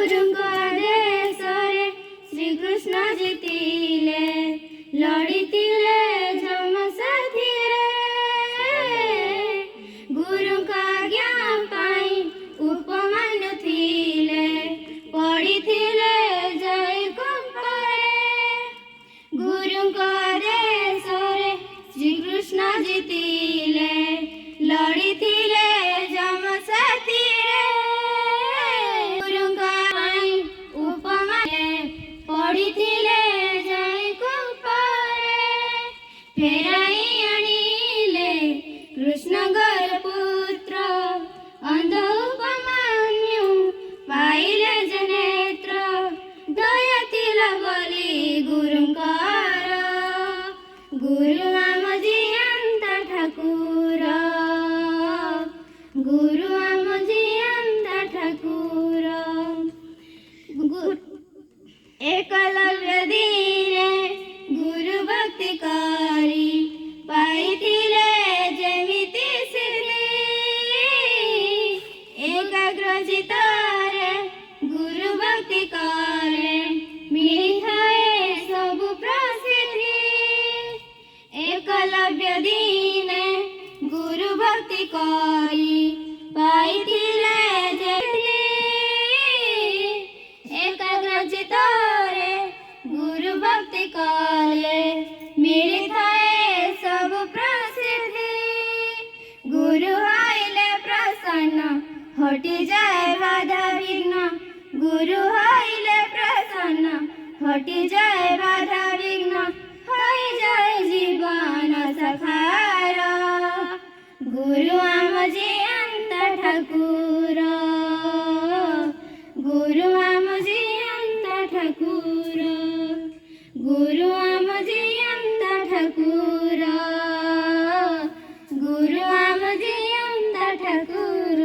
गुरुंको देशरे श्री कृष्ण जीतिले लड़ीतिले जम साथी रे गुरुंको आज्ञा पाई उपमान थिले पढ़िथिले जय कंपरे गुरुंको देशरे श्री कृष्ण जीतिले लड़ीथिले जम साथी रे गुरुंको पाई उपमान पढ़िथिले जय कंपरे फेराई आनिले कृष्णगर पुत्र अंध उपमान्यु पाइले जनेत्र दया तिला बोली गुरुंकर गुरु आमजी अंत ठाकुर गुरु आमजी अंत ठाकुर एकलव्य दीने गुरु भक्ति करी पाइथिले जेमिति सिद्धि एकाग्र चित्तरे गुरु भक्ति करे मिलिथाए सबु प्रसिद्धि एकलव्य दीने गुरु भक्ति करी पाइथिले जेमिति एकाग्र चित्तरे गुरु भक्ति कले मिलिथाए सब प्रसिद्धि गुरु आइले प्रसन्न हटि जाए बाधा विघ्न गुरु आइले प्रसन्न हटि जाए बाधा विघ्न होई जाए जीवन सखार गुरु आमजी अंत ठाकुर गुरु आमजी अंत ठाकुर गुरु आमजी अंत ठाकुर गुरु आमजी अंत ठाकुर